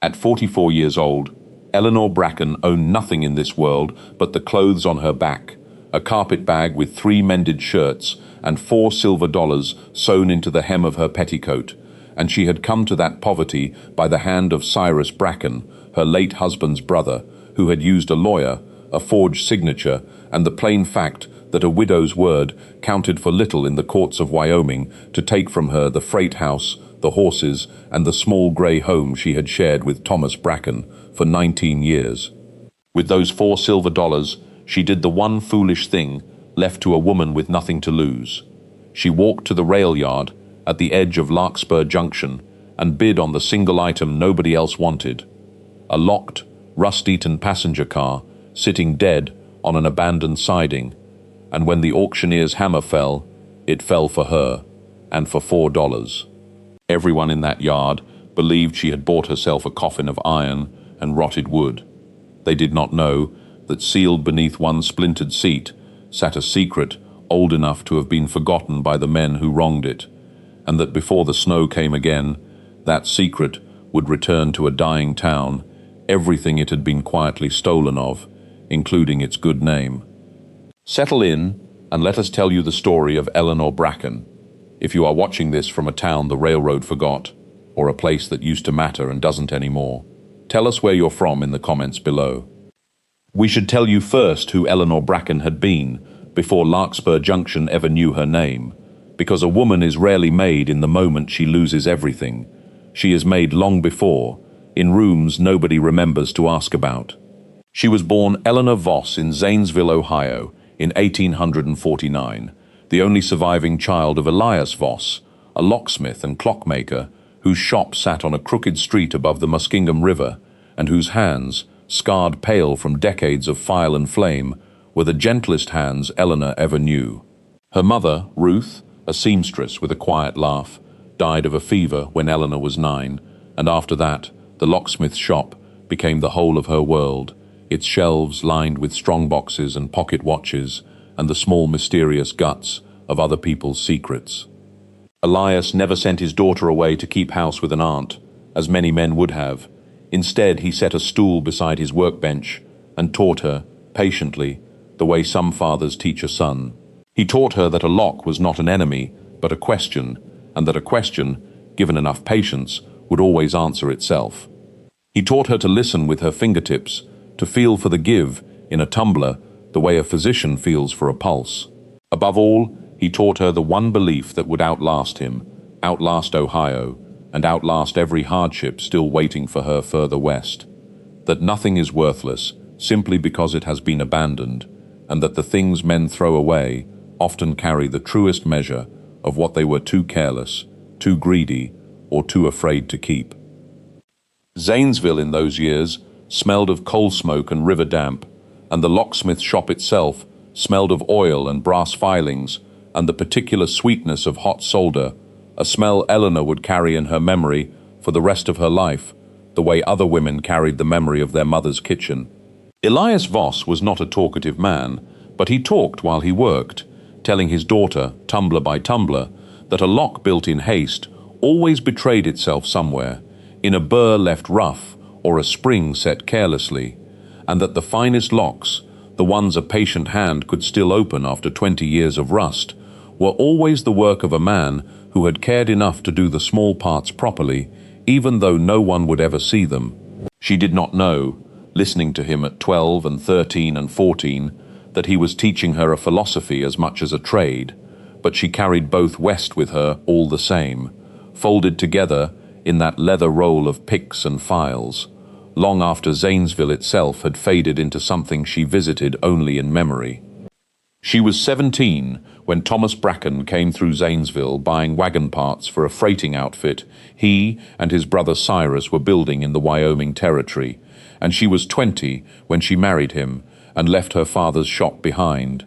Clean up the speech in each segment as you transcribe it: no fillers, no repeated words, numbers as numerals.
At 44 years old, Eleanor Bracken owned nothing in this world but the clothes on her back, a carpet bag with 3 mended shirts and 4 silver dollars sewn into the hem of her petticoat, and she had come to that poverty by the hand of Cyrus Bracken, her late husband's brother, who had used a lawyer, a forged signature, and the plain fact that a widow's word counted for little in the courts of Wyoming to take from her the freight house, the horses, and the small grey home she had shared with Thomas Bracken for 19 years. With those 4 silver dollars, she did the one foolish thing left to a woman with nothing to lose. She walked to the rail yard at the edge of Larkspur Junction and bid on the single item nobody else wanted: a locked, rust-eaten passenger car sitting dead on an abandoned siding, and when the auctioneer's hammer fell, it fell for her, and for $4. Everyone in that yard believed she had bought herself a coffin of iron and rotted wood. They did not know that sealed beneath one splintered seat sat a secret old enough to have been forgotten by the men who wronged it, and that before the snow came again, that secret would return to a dying town everything it had been quietly stolen of, including its good name. Settle in and let us tell you the story of Eleanor Bracken, if you are watching this from a town the railroad forgot, or a place that used to matter and doesn't anymore. Tell us where you're from in the comments below. We should tell you first who Eleanor Bracken had been before Larkspur Junction ever knew her name, because a woman is rarely made in the moment she loses everything. She is made long before, in rooms nobody remembers to ask about. She was born Eleanor Voss in Zanesville, Ohio, in 1849, the only surviving child of Elias Voss, a locksmith and clockmaker whose shop sat on a crooked street above the Muskingum River, and whose hands, scarred pale from decades of fire and flame, were the gentlest hands Eleanor ever knew. Her mother, Ruth, a seamstress with a quiet laugh, died of a fever when Eleanor was 9, and after that, the locksmith's shop became the whole of her world, its shelves lined with strong boxes and pocket watches and the small mysterious guts of other people's secrets. Elias never sent his daughter away to keep house with an aunt, as many men would have. Instead, he set a stool beside his workbench and taught her, patiently, the way some fathers teach a son. He taught her that a lock was not an enemy, but a question, and that a question, given enough patience, would always answer itself. He taught her to listen with her fingertips, to feel for the give in a tumbler the way a physician feels for a pulse. Above all, he taught her the one belief that would outlast him, outlast Ohio, and outlast every hardship still waiting for her further west. That nothing is worthless simply because it has been abandoned, and that the things men throw away often carry the truest measure of what they were too careless, too greedy, or too afraid to keep. Zanesville in those years smelled of coal smoke and river damp, and the locksmith shop itself smelled of oil and brass filings and the particular sweetness of hot solder, a smell Eleanor would carry in her memory for the rest of her life, the way other women carried the memory of their mother's kitchen. Elias Voss was not a talkative man, but he talked while he worked, telling his daughter, tumbler by tumbler, that a lock built in haste always betrayed itself somewhere, in a burr left rough or a spring set carelessly, and that the finest locks, the ones a patient hand could still open after 20 years of rust, were always the work of a man who had cared enough to do the small parts properly, even though no one would ever see them. She did not know, listening to him at 12 and 13 and 14, that he was teaching her a philosophy as much as a trade, but she carried both west with her all the same, folded together in that leather roll of picks and files, long after Zanesville itself had faded into something she visited only in memory. She was 17 when Thomas Bracken came through Zanesville buying wagon parts for a freighting outfit he and his brother Cyrus were building in the Wyoming Territory, and she was 20 when she married him and left her father's shop behind,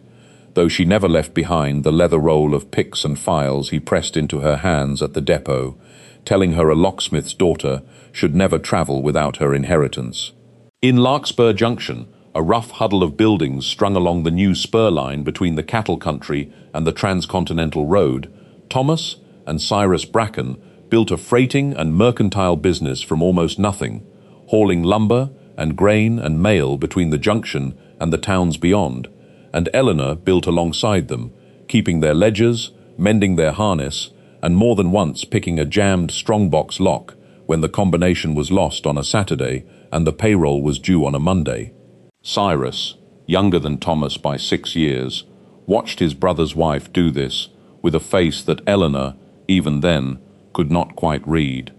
though she never left behind the leather roll of picks and files he pressed into her hands at the depot, telling her a locksmith's daughter should never travel without her inheritance. In Larkspur Junction, a rough huddle of buildings strung along the new spur line between the cattle country and the transcontinental road, Thomas and Cyrus Bracken built a freighting and mercantile business from almost nothing, hauling lumber and grain and mail between the junction and the towns beyond, and Eleanor built alongside them, keeping their ledgers, mending their harness, and more than once picking a jammed strongbox lock when the combination was lost on a Saturday and the payroll was due on a Monday. Cyrus, younger than Thomas by 6 years, watched his brother's wife do this with a face that Eleanor, even then, could not quite read.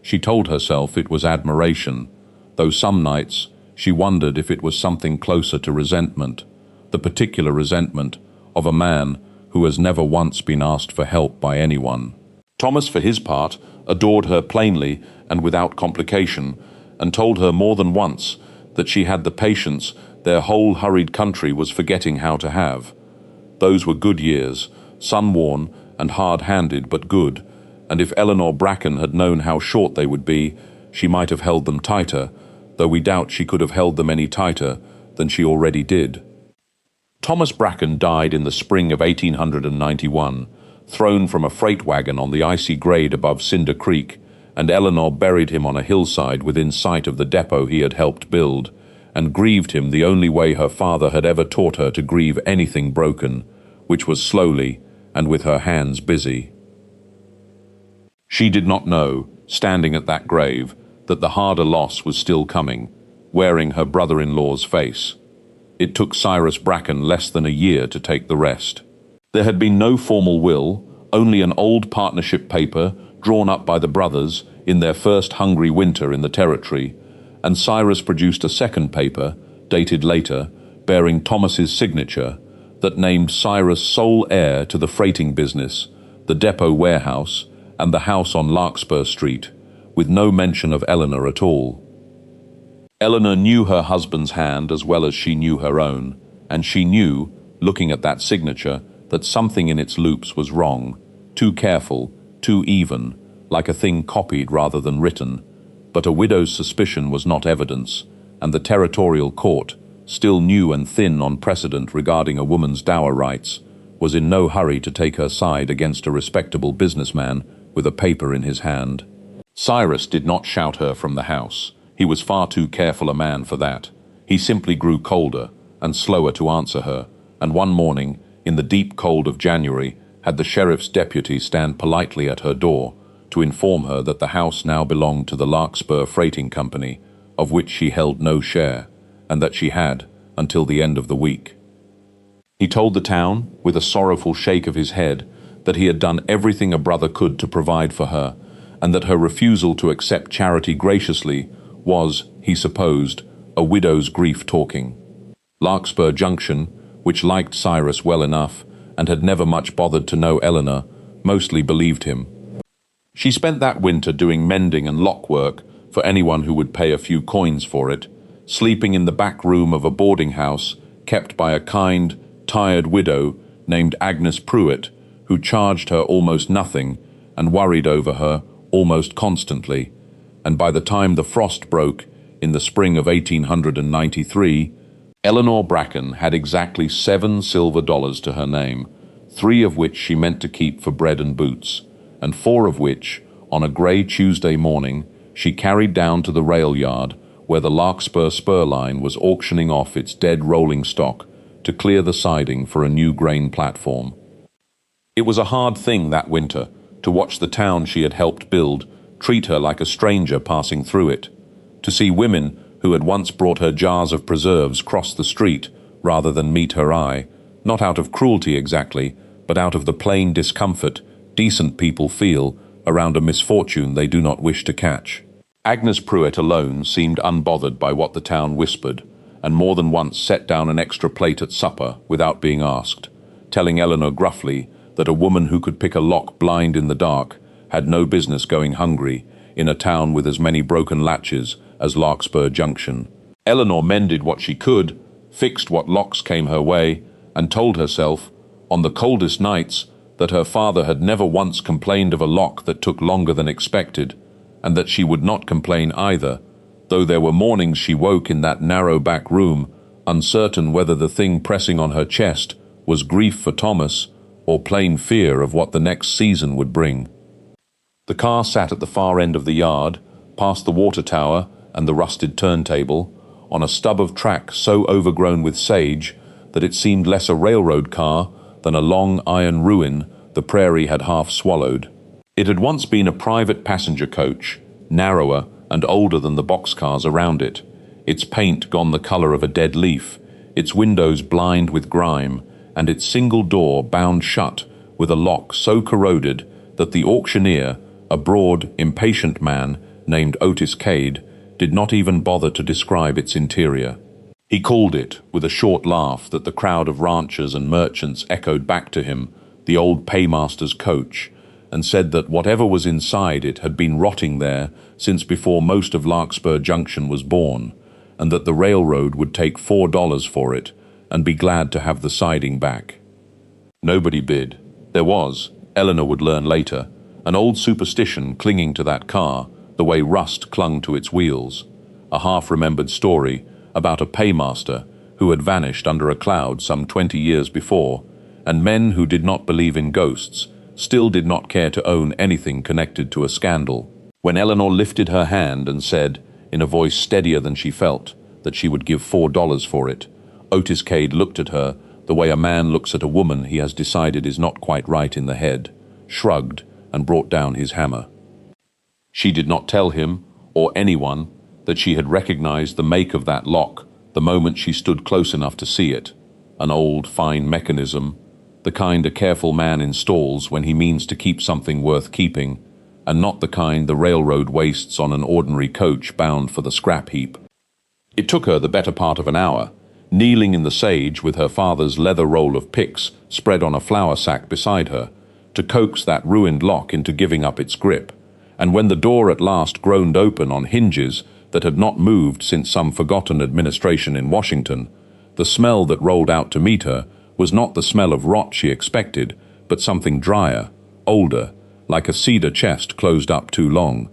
She told herself it was admiration, though some nights she wondered if it was something closer to resentment, the particular resentment of a man who has never once been asked for help by anyone. Thomas, for his part, adored her plainly and without complication, and told her more than once that she had the patience their whole hurried country was forgetting how to have. Those were good years, sun-worn and hard-handed, but good, and if Eleanor Bracken had known how short they would be, she might have held them tighter, though we doubt she could have held them any tighter than she already did. Thomas Bracken died in the spring of 1891, thrown from a freight wagon on the icy grade above Cinder Creek, and Eleanor buried him on a hillside within sight of the depot he had helped build, and grieved him the only way her father had ever taught her to grieve anything broken, which was slowly and with her hands busy. She did not know, standing at that grave, that the harder loss was still coming, wearing her brother-in-law's face. It took Cyrus Bracken less than a year to take the rest. There had been no formal will, only an old partnership paper drawn up by the brothers in their first hungry winter in the territory, and Cyrus produced a second paper, dated later, bearing Thomas's signature, that named Cyrus sole heir to the freighting business, the depot warehouse, and the house on Larkspur Street, with no mention of Eleanor at all. Eleanor knew her husband's hand as well as she knew her own, and she knew, looking at that signature, that something in its loops was wrong, too careful, too even, like a thing copied rather than written. But a widow's suspicion was not evidence, and the territorial court, still new and thin on precedent regarding a woman's dower rights, was in no hurry to take her side against a respectable businessman with a paper in his hand. Cyrus did not shout her from the house. He was far too careful a man for that. He simply grew colder and slower to answer her, and one morning, in the deep cold of January, had the sheriff's deputy stand politely at her door to inform her that the house now belonged to the Larkspur Freighting Company, of which she held no share, and that she had until the end of the week. He told the town, with a sorrowful shake of his head, that he had done everything a brother could to provide for her, and that her refusal to accept charity graciously was, he supposed, a widow's grief talking. Larkspur Junction, which liked Cyrus well enough and had never much bothered to know Eleanor, mostly believed him. She spent that winter doing mending and lock work for anyone who would pay a few coins for it, sleeping in the back room of a boarding house kept by a kind, tired widow named Agnes Pruitt, who charged her almost nothing and worried over her almost constantly, and by the time the frost broke in the spring of 1893, Eleanor Bracken had exactly $7 silver to her name, 3 of which she meant to keep for bread and boots, and 4 of which, on a grey Tuesday morning, she carried down to the rail yard where the Larkspur spur line was auctioning off its dead rolling stock to clear the siding for a new grain platform. It was a hard thing that winter to watch the town she had helped build treat her like a stranger passing through it, to see women who had once brought her jars of preserves cross the street rather than meet her eye, not out of cruelty exactly, but out of the plain discomfort decent people feel around a misfortune they do not wish to catch. Agnes Pruitt alone seemed unbothered by what the town whispered, and more than once set down an extra plate at supper without being asked, telling Eleanor gruffly that a woman who could pick a lock blind in the dark had no business going hungry in a town with as many broken latches as Larkspur Junction. Eleanor mended what she could, fixed what locks came her way, and told herself, on the coldest nights, that her father had never once complained of a lock that took longer than expected, and that she would not complain either, though there were mornings she woke in that narrow back room, uncertain whether the thing pressing on her chest was grief for Thomas or plain fear of what the next season would bring. The car sat at the far end of the yard, past the water tower and the rusted turntable, on a stub of track so overgrown with sage that it seemed less a railroad car than a long iron ruin the prairie had half swallowed. It had once been a private passenger coach, narrower and older than the boxcars around it, its paint gone the color of a dead leaf, its windows blind with grime, and its single door bound shut with a lock so corroded that the auctioneer, a broad, impatient man named Otis Cade, did not even bother to describe its interior. He called it, with a short laugh that the crowd of ranchers and merchants echoed back to him, the old paymaster's coach, and said that whatever was inside it had been rotting there since before most of Larkspur Junction was born, and that the railroad would take $4 for it and be glad to have the siding back. Nobody bid. There was, Eleanor would learn later, an old superstition clinging to that car, the way rust clung to its wheels, a half-remembered story about a paymaster who had vanished under a cloud some 20 years before, and men who did not believe in ghosts still did not care to own anything connected to a scandal. When Eleanor lifted her hand and said, in a voice steadier than she felt, that she would give $4 for it, Otis Cade looked at her the way a man looks at a woman he has decided is not quite right in the head, shrugged, and brought down his hammer. She did not tell him, or anyone, that she had recognized the make of that lock the moment she stood close enough to see it, an old, fine mechanism, the kind a careful man installs when he means to keep something worth keeping, and not the kind the railroad wastes on an ordinary coach bound for the scrap heap. It took her the better part of an hour, kneeling in the sage with her father's leather roll of picks spread on a flour sack beside her, to coax that ruined lock into giving up its grip, and when the door at last groaned open on hinges that had not moved since some forgotten administration in Washington, the smell that rolled out to meet her was not the smell of rot she expected, but something drier, older, like a cedar chest closed up too long.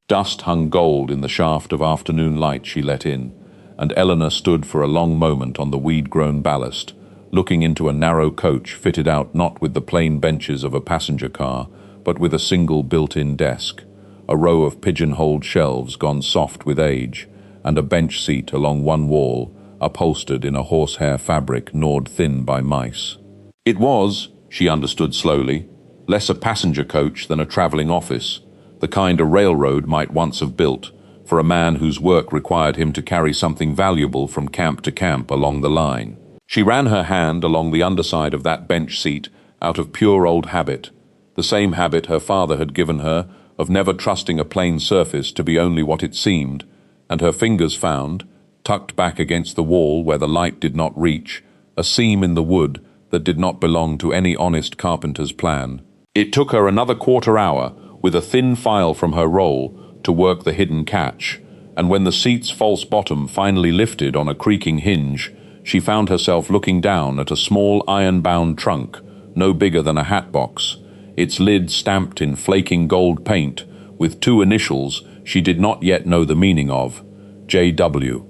Dust hung gold in the shaft of afternoon light she let in, and Eleanor stood for a long moment on the weed-grown ballast, looking into a narrow coach fitted out not with the plain benches of a passenger car, but with a single built-in desk, a row of pigeon-holed shelves gone soft with age, and a bench seat along one wall, upholstered in a horsehair fabric gnawed thin by mice. It was, she understood slowly, less a passenger coach than a traveling office, the kind a railroad might once have built, for a man whose work required him to carry something valuable from camp to camp along the line. She ran her hand along the underside of that bench seat out of pure old habit, the same habit her father had given her of never trusting a plain surface to be only what it seemed, and her fingers found, tucked back against the wall where the light did not reach, a seam in the wood that did not belong to any honest carpenter's plan. It took her another quarter hour, with a thin file from her roll, to work the hidden catch, and when the seat's false bottom finally lifted on a creaking hinge, she found herself looking down at a small iron-bound trunk, no bigger than a hat box, its lid stamped in flaking gold paint, with two initials she did not yet know the meaning of, J.W.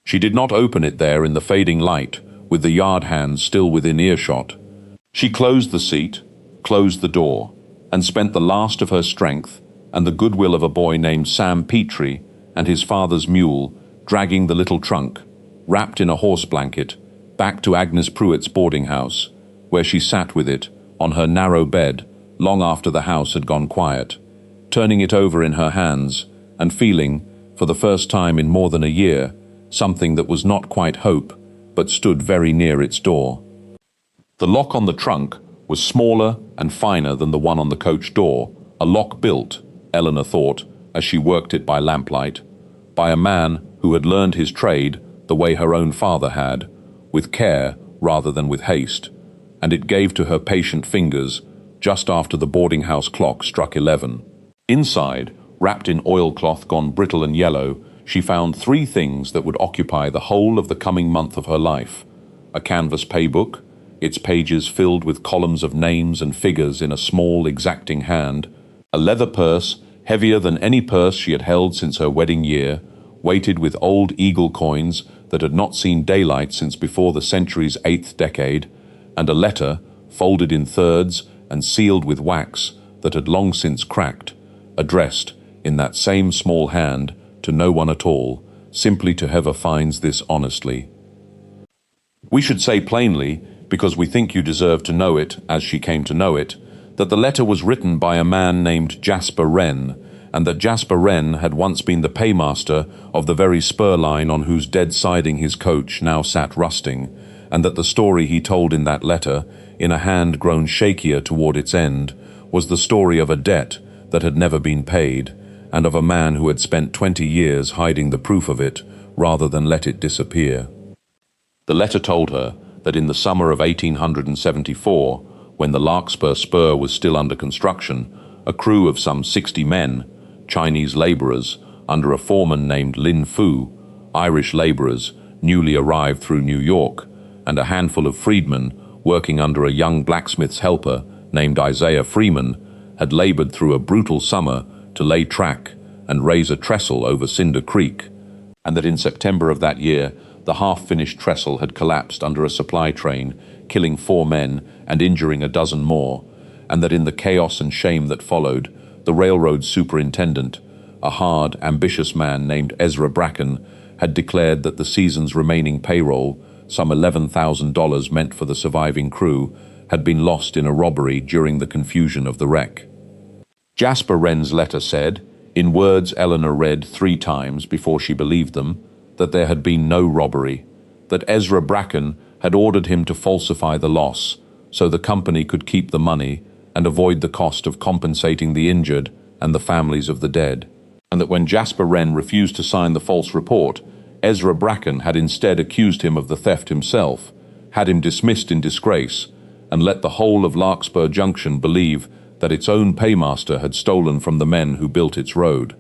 She did not open it there in the fading light, with the yard hands still within earshot. She closed the seat, closed the door, and spent the last of her strength and the goodwill of a boy named Sam Petrie and his father's mule, dragging the little trunk, wrapped in a horse blanket, back to Agnes Pruitt's boarding house, where she sat with it, on her narrow bed, long after the house had gone quiet, turning it over in her hands and feeling, for the first time in more than a year, something that was not quite hope, but stood very near its door. The lock on the trunk was smaller and finer than the one on the coach door, a lock built, Eleanor thought, as she worked it by lamplight, by a man who had learned his trade the way her own father had, with care rather than with haste, and it gave to her patient fingers just after the boarding house clock struck 11. Inside, wrapped in oilcloth gone brittle and yellow, she found three things that would occupy the whole of the coming month of her life: a canvas paybook, its pages filled with columns of names and figures in a small, exacting hand, a leather purse heavier than any purse she had held since her wedding year, weighted with old eagle coins that had not seen daylight since before the century's 8th decade, and a letter, folded in thirds and sealed with wax, that had long since cracked, addressed, in that same small hand, to no one at all, simply to whoever finds this honestly. We should say plainly, because we think you deserve to know it as she came to know it, that the letter was written by a man named Jasper Wren, and that Jasper Wren had once been the paymaster of the very spur line on whose dead siding his coach now sat rusting, and that the story he told in that letter, in a hand grown shakier toward its end, was the story of a debt that had never been paid, and of a man who had spent 20 years hiding the proof of it rather than let it disappear. The letter told her that in the summer of 1874, when the Larkspur Spur was still under construction, a crew of some 60 men, Chinese laborers, under a foreman named Lin Fu, Irish laborers newly arrived through New York, and a handful of freedmen working under a young blacksmith's helper named Isaiah Freeman, had labored through a brutal summer to lay track and raise a trestle over Cinder Creek, and that in September of that year the half-finished trestle had collapsed under a supply train, killing 4 men and injuring a dozen more, and that in the chaos and shame that followed, the railroad superintendent, a hard, ambitious man named Ezra Bracken, had declared that the season's remaining payroll, some $11,000 meant for the surviving crew, had been lost in a robbery during the confusion of the wreck. Jasper Wren's letter said, in words Eleanor read 3 times before she believed them, that there had been no robbery, that Ezra Bracken had ordered him to falsify the loss so the company could keep the money and avoid the cost of compensating the injured and the families of the dead, and that when Jasper Wren refused to sign the false report, Ezra Bracken had instead accused him of the theft himself, had him dismissed in disgrace, and let the whole of Larkspur Junction believe that its own paymaster had stolen from the men who built its road.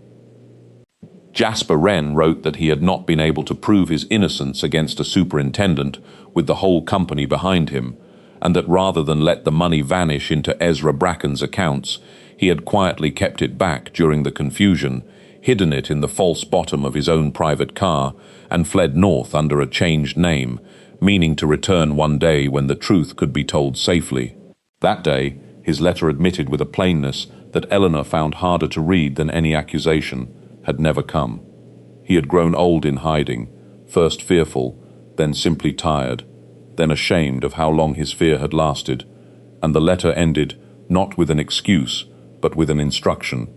Jasper Wren wrote that he had not been able to prove his innocence against a superintendent with the whole company behind him, and that rather than let the money vanish into Ezra Bracken's accounts, he had quietly kept it back during the confusion, hidden it in the false bottom of his own private car, and fled north under a changed name, meaning to return one day when the truth could be told safely. That day, his letter admitted with a plainness that Eleanor found harder to read than any accusation, had never come. He had grown old in hiding, first fearful, then simply tired, then ashamed of how long his fear had lasted, and the letter ended not with an excuse, but with an instruction,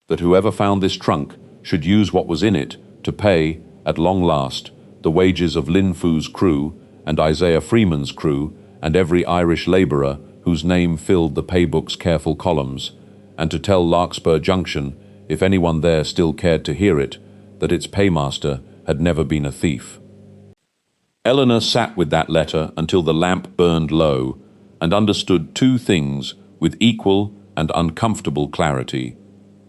that whoever found this trunk should use what was in it to pay, at long last, the wages of Lin Fu's crew and Isaiah Freeman's crew and every Irish laborer whose name filled the paybook's careful columns, and to tell Larkspur Junction, if anyone there still cared to hear it, that its paymaster had never been a thief. Eleanor sat with that letter until the lamp burned low, and understood 2 things with equal and uncomfortable clarity.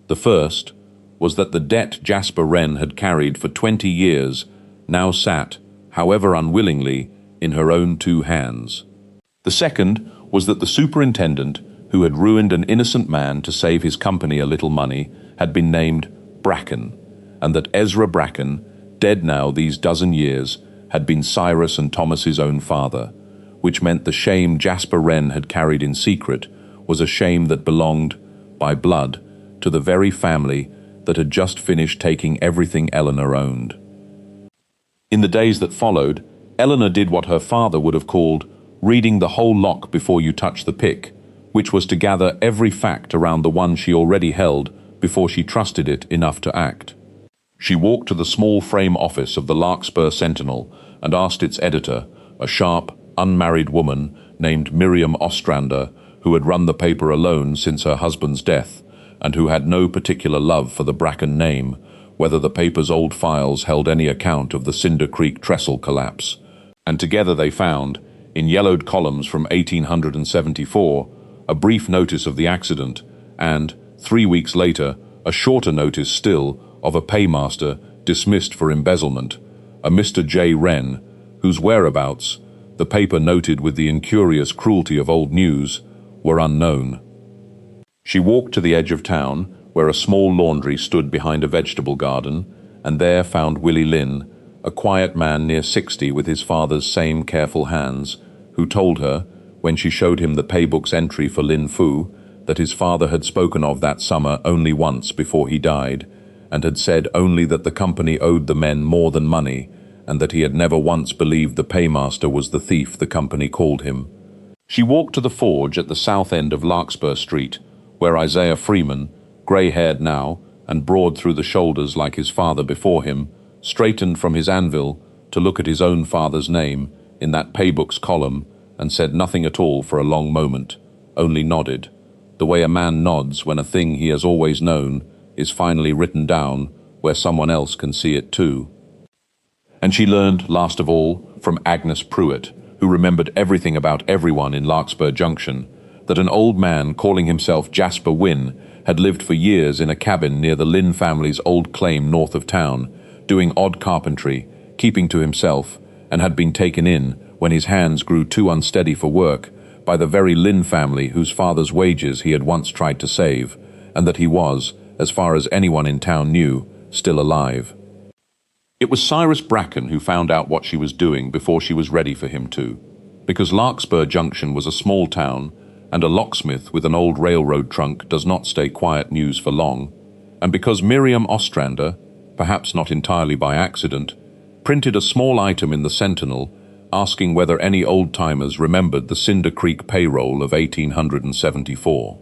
The first was that the debt Jasper Wren had carried for 20 years now sat, however unwillingly, in her own 2 hands. The second was that the superintendent, who had ruined an innocent man to save his company a little money, had been named Bracken, and that Ezra Bracken, dead now these dozen years, had been Cyrus and Thomas's own father, which meant the shame Jasper Wren had carried in secret was a shame that belonged, by blood, to the very family that had just finished taking everything Eleanor owned. In the days that followed, Eleanor did what her father would have called reading the whole lock before you touch the pick, which was to gather every fact around the one she already held before she trusted it enough to act. She walked to the small frame office of the Larkspur Sentinel and asked its editor, a sharp, unmarried woman named Miriam Ostrander, who had run the paper alone since her husband's death, and who had no particular love for the Bracken name, whether the paper's old files held any account of the Cinder Creek trestle collapse. And together they found, in yellowed columns from 1874, a brief notice of the accident, and, 3 weeks later, a shorter notice still of a paymaster dismissed for embezzlement, a Mr. J. Wren, whose whereabouts, the paper noted with the incurious cruelty of old news, were unknown. She walked to the edge of town, where a small laundry stood behind a vegetable garden, and there found Willie Lynn, a quiet man near 60 with his father's same careful hands, who told her, when she showed him the paybook's entry for Lin Fu, that his father had spoken of that summer only once before he died, and had said only that the company owed the men more than money, and that he had never once believed the paymaster was the thief the company called him. She walked to the forge at the south end of Larkspur Street, where Isaiah Freeman, grey-haired now and broad through the shoulders like his father before him, straightened from his anvil to look at his own father's name in that paybook's column, and said nothing at all for a long moment, only nodded, the way a man nods when a thing he has always known is finally written down where someone else can see it too. And she learned, last of all, from Agnes Pruitt, who remembered everything about everyone in Larkspur Junction, that an old man calling himself Jasper Wynne had lived for years in a cabin near the Lynn family's old claim north of town, doing odd carpentry, keeping to himself, and had been taken in, when his hands grew too unsteady for work, by the very Lynn family whose father's wages he had once tried to save, and that he was, as far as anyone in town knew, still alive. It was Cyrus Bracken who found out what she was doing before she was ready for him to, because Larkspur Junction was a small town, and a locksmith with an old railroad trunk does not stay quiet news for long, and because Miriam Ostrander, perhaps not entirely by accident, printed a small item in the Sentinel asking whether any old-timers remembered the Cinder Creek payroll of 1874.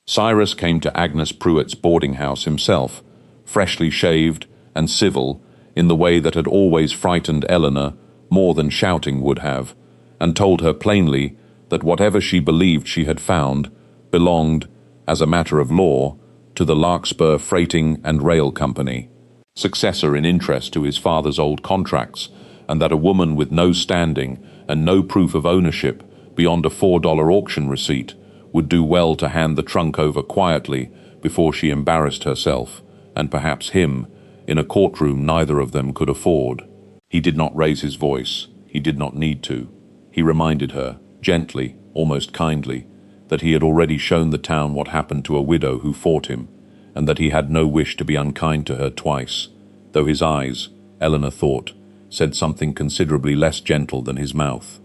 Cyrus came to Agnes Pruitt's boarding house himself, freshly shaved and civil in the way that had always frightened Eleanor more than shouting would have, and told her plainly that whatever she believed she had found belonged, as a matter of law, to the Larkspur Freighting and Rail Company, successor in interest to his father's old contracts, and that a woman with no standing and no proof of ownership beyond a $4 auction receipt would do well to hand the trunk over quietly before she embarrassed herself, and perhaps him, in a courtroom neither of them could afford. He did not raise his voice. He did not need to. He reminded her, gently, almost kindly, that he had already shown the town what happened to a widow who fought him, and that he had no wish to be unkind to her twice, though his eyes, Eleanor thought, said something considerably less gentle than his mouth.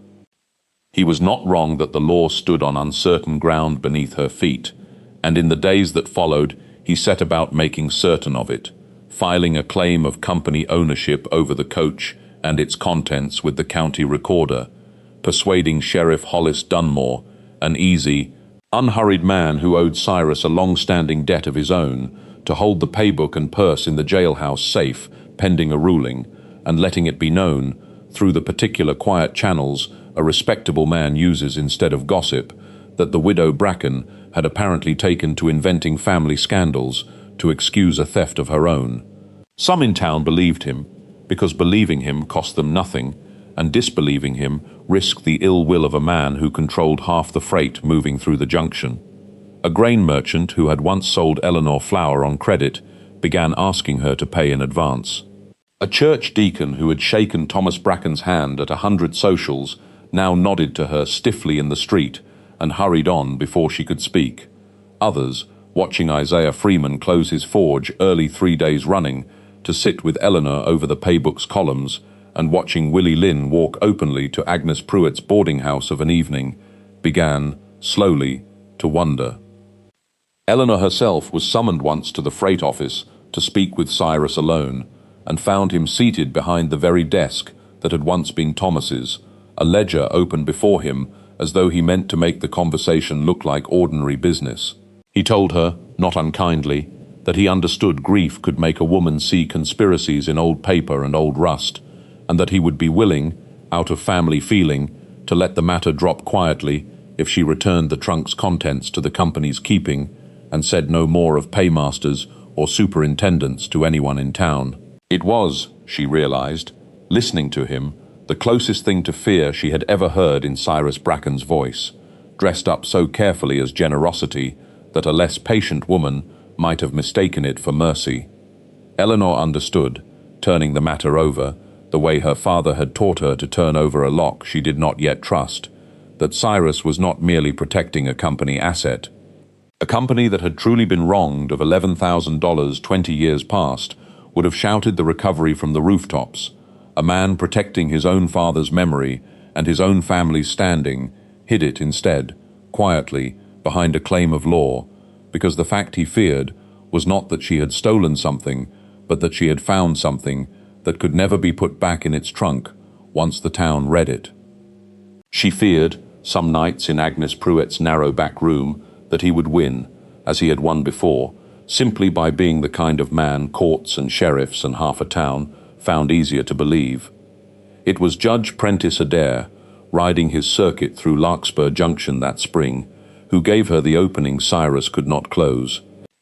He was not wrong that the law stood on uncertain ground beneath her feet, and in the days that followed he set about making certain of it, filing a claim of company ownership over the coach and its contents with the county recorder, persuading Sheriff Hollis Dunmore, an easy, unhurried man who owed Cyrus a long-standing debt of his own, to hold the paybook and purse in the jailhouse safe pending a ruling, and letting it be known, through the particular quiet channels a respectable man uses instead of gossip, that the widow Bracken had apparently taken to inventing family scandals to excuse a theft of her own. Some in town believed him, because believing him cost them nothing, and disbelieving him risked the ill will of a man who controlled half the freight moving through the junction. A grain merchant who had once sold Eleanor flour on credit began asking her to pay in advance. A church deacon who had shaken Thomas Bracken's hand at 100 socials now nodded to her stiffly in the street and hurried on before she could speak. Others, watching Isaiah Freeman close his forge early 3 days running to sit with Eleanor over the paybook's columns, and watching Willie Lynn walk openly to Agnes Pruitt's boarding house of an evening, began, slowly, to wonder. Eleanor herself was summoned once to the freight office to speak with Cyrus alone, and found him seated behind the very desk that had once been Thomas's, a ledger open before him as though he meant to make the conversation look like ordinary business. He told her, not unkindly, that he understood grief could make a woman see conspiracies in old paper and old rust, and that he would be willing, out of family feeling, to let the matter drop quietly if she returned the trunk's contents to the company's keeping and said no more of paymasters or superintendents to anyone in town. It was, she realized, listening to him, the closest thing to fear she had ever heard in Cyrus Bracken's voice, dressed up so carefully as generosity that a less patient woman might have mistaken it for mercy. Eleanor understood, turning the matter over, the way her father had taught her to turn over a lock she did not yet trust, that Cyrus was not merely protecting a company asset. A company that had truly been wronged of $11,000 20 years past would have shouted the recovery from the rooftops. A man protecting his own father's memory and his own family's standing hid it instead, quietly, behind a claim of law, because the fact he feared was not that she had stolen something, but that she had found something that could never be put back in its trunk once the town read it. She feared, some nights in Agnes Pruett's narrow back room, that he would win, as he had won before, simply by being the kind of man courts and sheriffs and half a town found easier to believe. It was Judge Prentice Adair, riding his circuit through Larkspur Junction that spring, who gave her the opening Cyrus could not close.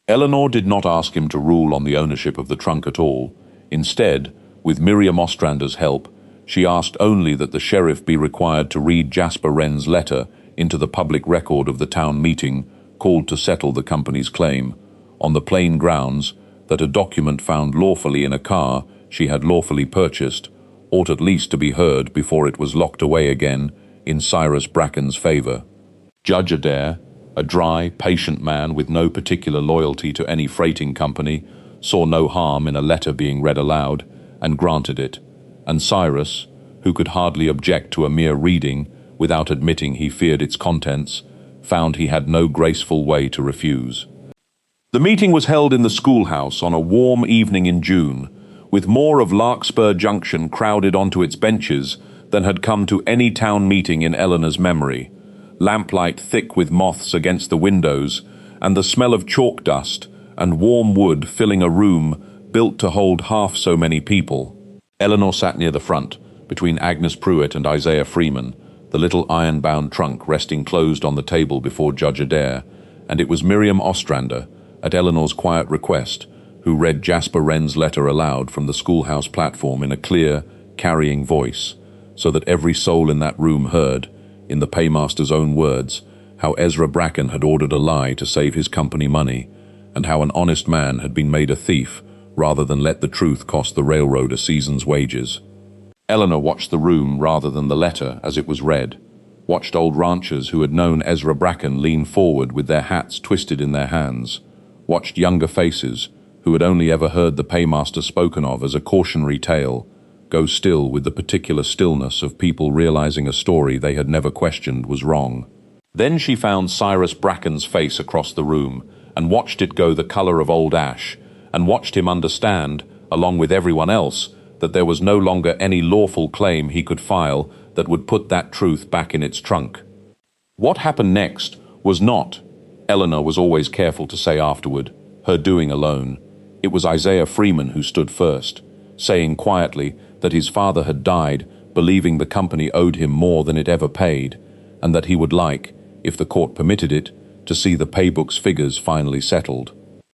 Eleanor did not ask him to rule on the ownership of the trunk at all. Instead, with Miriam Ostrander's help, she asked only that the sheriff be required to read Jasper Wren's letter into the public record of the town meeting called to settle the company's claim, on the plain grounds that a document found lawfully in a car she had lawfully purchased ought at least to be heard before it was locked away again in Cyrus Bracken's favor. Judge Adair, a dry, patient man with no particular loyalty to any freighting company, saw no harm in a letter being read aloud, and granted it, and Cyrus, who could hardly object to a mere reading without admitting he feared its contents, found he had no graceful way to refuse. The meeting was held in the schoolhouse on a warm evening in June, with more of Larkspur Junction crowded onto its benches than had come to any town meeting in Eleanor's memory, lamplight thick with moths against the windows, and the smell of chalk dust and warm wood filling a room built to hold half so many people. Eleanor sat near the front, between Agnes Pruitt and Isaiah Freeman, the little iron-bound trunk resting closed on the table before Judge Adair, and it was Miriam Ostrander, at Eleanor's quiet request, who read Jasper Wren's letter aloud from the schoolhouse platform in a clear, carrying voice, so that every soul in that room heard, in the paymaster's own words, how Ezra Bracken had ordered a lie to save his company money, and how an honest man had been made a thief rather than let the truth cost the railroad a season's wages. Eleanor watched the room rather than the letter as it was read, watched old ranchers who had known Ezra Bracken lean forward with their hats twisted in their hands, watched younger faces who had only ever heard the paymaster spoken of as a cautionary tale go still with the particular stillness of people realizing a story they had never questioned was wrong. Then she found Cyrus Bracken's face across the room and watched it go the color of old ash, and watched him understand, along with everyone else, that there was no longer any lawful claim he could file that would put that truth back in its trunk. What happened next was not, Eleanor was always careful to say afterward, her doing alone. It was Isaiah Freeman who stood first, saying quietly that his father had died believing the company owed him more than it ever paid, and that he would like, if the court permitted it, to see the paybook's figures finally settled.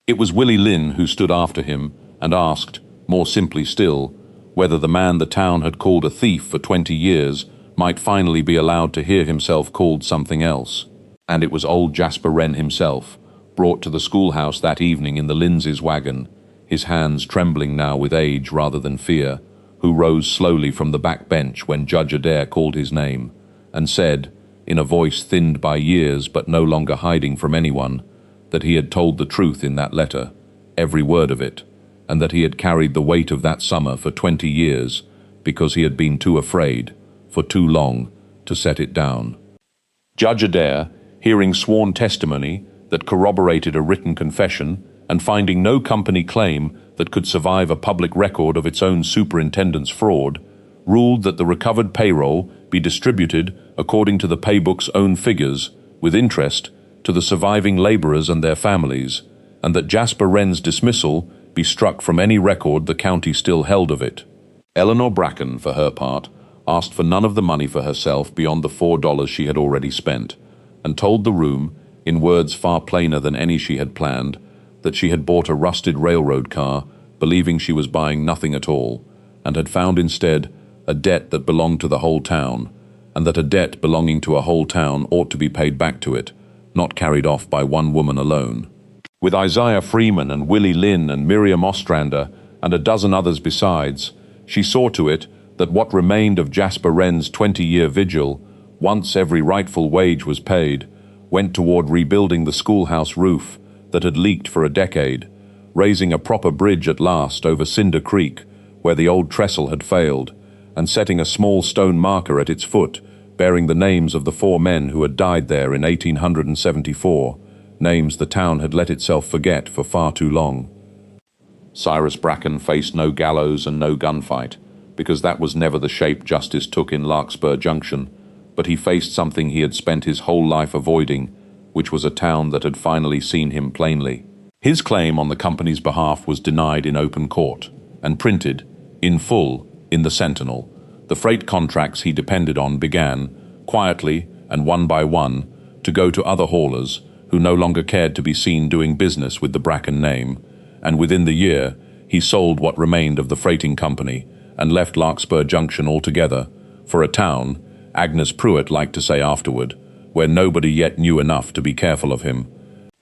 It was Willie Lynn who stood after him and asked, more simply still, whether the man the town had called a thief for 20 years might finally be allowed to hear himself called something else. And it was old Jasper Wren himself, brought to the schoolhouse that evening in the Lindsay's wagon, his hands trembling now with age rather than fear, who rose slowly from the back bench when Judge Adair called his name, and said, in a voice thinned by years but no longer hiding from anyone, that he had told the truth in that letter, every word of it, and that he had carried the weight of that summer for 20 years because he had been too afraid, for too long, to set it down. Judge Adair, hearing sworn testimony that corroborated a written confession and finding no company claim that could survive a public record of its own superintendent's fraud, ruled that the recovered payroll be distributed according to the paybook's own figures, with interest, to the surviving laborers and their families, and that Jasper Wren's dismissal be struck from any record the county still held of it. Eleanor Bracken, for her part, asked for none of the money for herself beyond the $4 she had already spent, and told the room, in words far plainer than any she had planned, that she had bought a rusted railroad car, believing she was buying nothing at all, and had found instead a debt that belonged to the whole town, and that a debt belonging to a whole town ought to be paid back to it, not carried off by one woman alone. With Isaiah Freeman and Willie Lynn and Miriam Ostrander and a dozen others besides, she saw to it that what remained of Jasper Wren's 20-year vigil, once every rightful wage was paid, went toward rebuilding the schoolhouse roof that had leaked for a decade, raising a proper bridge at last over Cinder Creek, where the old trestle had failed, and setting a small stone marker at its foot, bearing the names of the 4 men who had died there in 1874, names the town had let itself forget for far too long. Cyrus Bracken faced no gallows and no gunfight, because that was never the shape justice took in Larkspur Junction, but he faced something he had spent his whole life avoiding, which was a town that had finally seen him plainly. His claim on the company's behalf was denied in open court, and printed, in full, in the Sentinel. The freight contracts he depended on began, quietly and one by one, to go to other haulers who no longer cared to be seen doing business with the Bracken name, and within the year he sold what remained of the freighting company and left Larkspur Junction altogether for a town, Agnes Pruitt liked to say afterward, where nobody yet knew enough to be careful of him.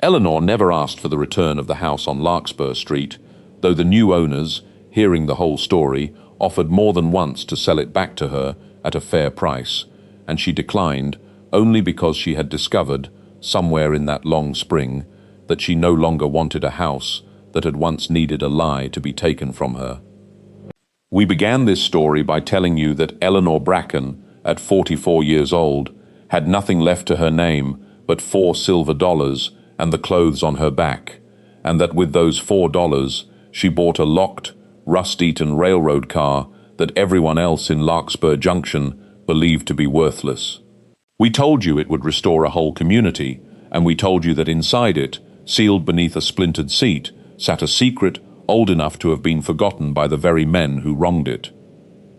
Eleanor never asked for the return of the house on Larkspur Street, though the new owners, hearing the whole story, offered more than once to sell it back to her at a fair price, and she declined only because she had discovered, somewhere in that long spring, that she no longer wanted a house that had once needed a lie to be taken from her. We began this story by telling you that Eleanor Bracken, at 44 years old, had nothing left to her name but $4 and the clothes on her back, and that with those $4 she bought a locked, rust-eaten railroad car that everyone else in Larkspur Junction believed to be worthless. We told you it would restore a whole community, and we told you that inside it, sealed beneath a splintered seat, sat a secret old enough to have been forgotten by the very men who wronged it.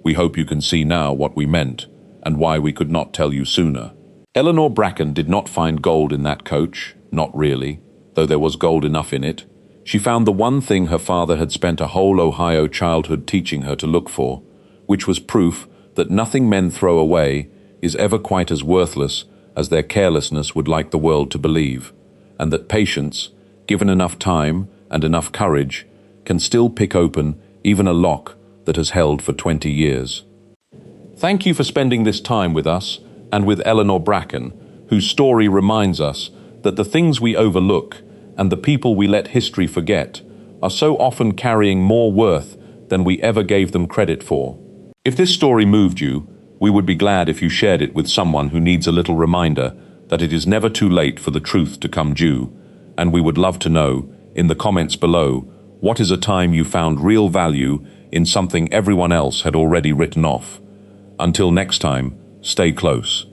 We hope you can see now what we meant, and why we could not tell you sooner. Eleanor Bracken did not find gold in that coach, not really, though there was gold enough in it. She found the one thing her father had spent a whole Ohio childhood teaching her to look for, which was proof that nothing men throw away is ever quite as worthless as their carelessness would like the world to believe, and that patience, given enough time and enough courage, can still pick open even a lock that has held for 20 years. Thank you for spending this time with us and with Eleanor Bracken, whose story reminds us that the things we overlook and the people we let history forget are so often carrying more worth than we ever gave them credit for. If this story moved you, we would be glad if you shared it with someone who needs a little reminder that it is never too late for the truth to come due, and we would love to know, in the comments below, what is a time you found real value in something everyone else had already written off. Until next time, stay close.